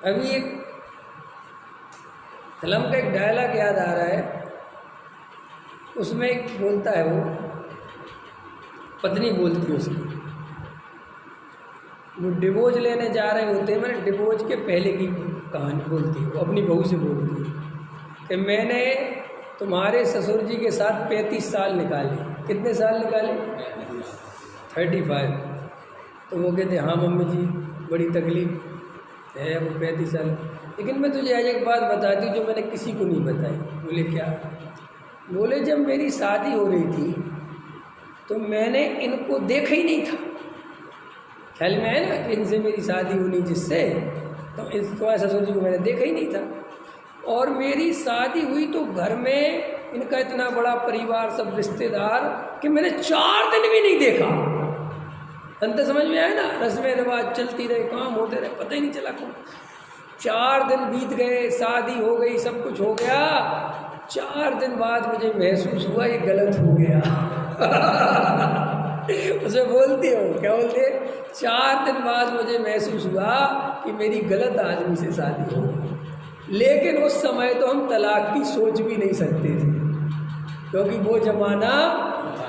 अभी एक फिल्म का एक डायलॉग याद आ रहा है, उसमें एक बोलता है, वो पत्नी बोलती है उसकी, वो डिवोर्स लेने जा रहे होते हैं, मैंने डिवोर्स के पहले की कहानी बोलती है, वो अपनी बहू से बोलती है कि मैंने तुम्हारे ससुर जी के साथ 35 साल निकाले। कितने साल निकाले? 35। तो वो कहते हाँ मम्मी जी बड़ी तकलीफ है वो 35 साल। लेकिन मैं तुझे आज एक बात बताती हूँ जो मैंने किसी को नहीं बताई। बोले क्या? बोले जब मेरी शादी हो रही थी तो मैंने इनको देखा ही नहीं था। ख्याल में है ना कि इनसे मेरी शादी होनी जिससे, तो इस तुम्हारे ससुर जी को मैंने देखा ही नहीं था। और मेरी शादी हुई तो घर में इनका इतना बड़ा परिवार, सब रिश्तेदार, कि मैंने 4 दिन भी नहीं देखा। अंत समझ में आया ना, रस्में रिवाज चलती रहे, काम होते रहे, पता ही नहीं चला कौन। 4 दिन बीत गए, शादी हो गई, सब कुछ हो गया। 4 दिन बाद मुझे महसूस हुआ ये गलत हो गया। उसे बोलती हो, क्या बोलते? 4 दिन बाद मुझे महसूस हुआ कि मेरी गलत आदमी से शादी हो गई। लेकिन उस समय तो हम तलाक की सोच भी नहीं सकते थे, क्योंकि वो जमाना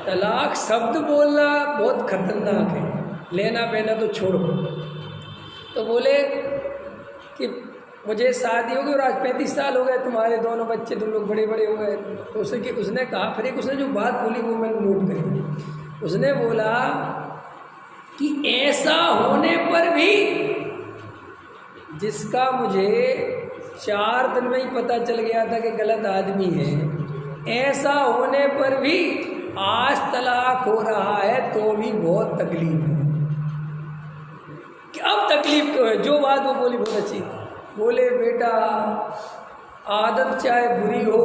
तलाक शब्द बोलना बहुत खतरनाक है, लेना बहना तो छोड़ो। तो बोले कि मुझे शादी हो गई और आज 35 साल हो गए, तुम्हारे दोनों बच्चे, तुम लोग बड़े बड़े हो गए। तो उसने कहा, फिर एक उसने जो बात बोली वो मैंने नोट करी। उसने बोला कि ऐसा होने पर भी जिसका मुझे 4 दिन में ही पता चल गया था कि गलत आदमी है, ऐसा होने पर भी आज तलाक हो रहा है तो भी बहुत तकलीफ है। अब तकलीफ क्यों है? जो बात वो बोली बहुत अच्छी। बोले बेटा, आदत चाहे बुरी हो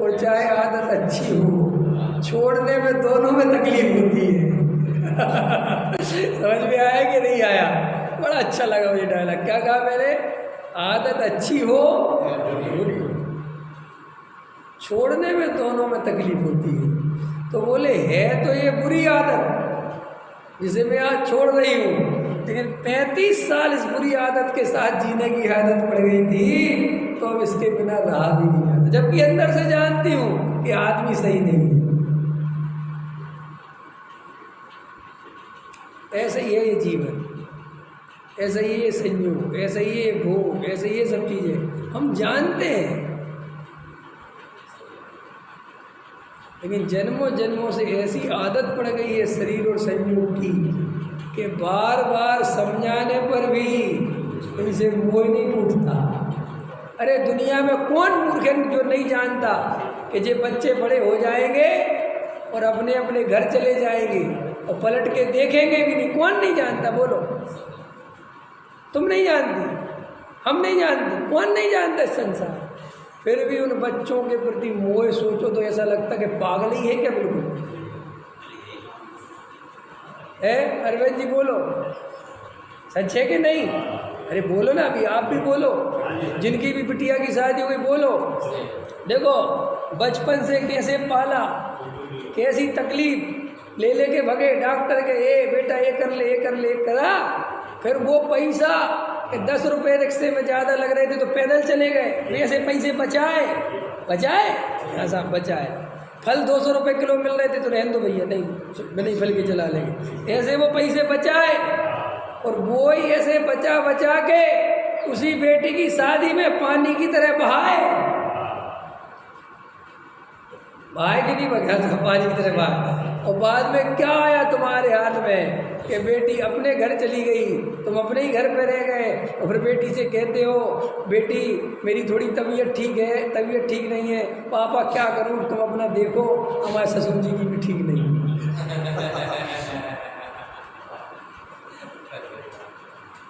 और चाहे आदत अच्छी हो, छोड़ने में दोनों में तकलीफ होती है। समझ में आया कि नहीं आया? बड़ा अच्छा लगा मुझे डायलॉग। क्या कहा मैंने? आदत अच्छी हो बुरी हो, छोड़ने में दोनों में तकलीफ होती है। तो बोले है तो ये बुरी आदत जिसे मैं आज छोड़ रही हूँ, लेकिन 35 साल इस बुरी आदत के साथ जीने की आदत पड़ गई थी, तो अब इसके बिना रहा भी नहीं आता, जबकि अंदर से जानती हूँ कि आदमी सही नहीं है। ऐसा ही है ये जीवन, ऐसा ही ये संयोग, ऐसा ही ये भोग, ऐसा ही ये सब चीज़ें हम जानते हैं, लेकिन जन्मों जन्मों से ऐसी आदत पड़ गई है शरीर और संयोग की कि बार बार समझाने पर भी इनसे मोह नहीं टूटता। अरे दुनिया में कौन मूर्ख है जो नहीं जानता कि ये बच्चे बड़े हो जाएंगे और अपने अपने घर चले जाएंगे और पलट के देखेंगे भी नहीं? कौन नहीं जानता? बोलो। तुम नहीं जानती, हम नहीं जानते, कौन नहीं जानता इस संसार। फिर भी उन बच्चों के प्रति मोह सोचो तो ऐसा लगता कि पागल ही है क्या? बिल्कुल है। अरविंद जी बोलो, सच है कि नहीं? अरे बोलो ना, अभी आप भी बोलो, जिनकी भी बिटिया की शादी हुई बोलो। देखो बचपन से कैसे पाला, कैसी तकलीफ ले लेके भगे डॉक्टर के, ए बेटा ये कर ले, ये कर ले, करा। फिर वो पैसा 10 रुपये रिक्शे में ज़्यादा लग रहे थे तो पैदल चले गए, ऐसे पैसे बचाए ऐसा बचाए। फल 200 रुपये किलो मिल रहे थे तो रहने दो भैया, नहीं फल के चला लेंगे, ऐसे वो पैसे बचाए। और वो ही ऐसे बचा बचा के उसी बेटी की शादी में पानी की तरह बहाए कि नहीं बगा था, पानी की तरह बहाए। और बाद में क्या आया तुम्हारे हाथ में कि बेटी अपने घर चली गई, तुम अपने ही घर पे रह गए, और फिर बेटी से कहते हो बेटी मेरी थोड़ी तबीयत ठीक है, तबीयत ठीक नहीं है, पापा क्या करूं, तुम अपना देखो, हमारे ससुर जी की भी ठीक नहीं है।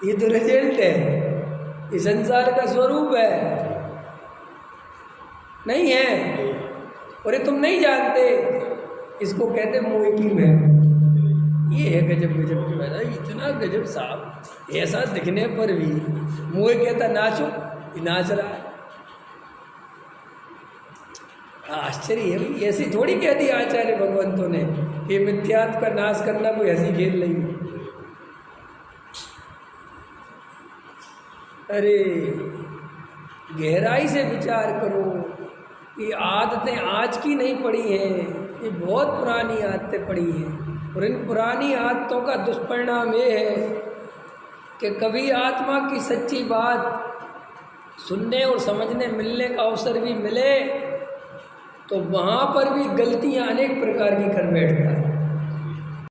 ये तो रिजल्ट है, ये संसार का स्वरूप है, नहीं है? और ये तुम नहीं जानते, इसको कहते मोह की महक। ये है गजब गजब की बात। इतना गजब साहब, ऐसा दिखने पर भी मोह कहता नाचो, ये नाच रहा है। आश्चर्य है भाई, ऐसी थोड़ी कह दी आचार्य भगवंतों ने, ये मिथ्यात्व का नाश करना कोई हंसी खेल नहीं है। अरे गहराई से विचार करो, ये आदतें आज की नहीं पड़ी हैं, ये बहुत पुरानी आदतें पड़ी हैं। और इन पुरानी आदतों का दुष्परिणाम ये है कि कभी आत्मा की सच्ची बात सुनने और समझने मिलने का अवसर भी मिले तो वहाँ पर भी गलतियाँ अनेक प्रकार की कर बैठता है।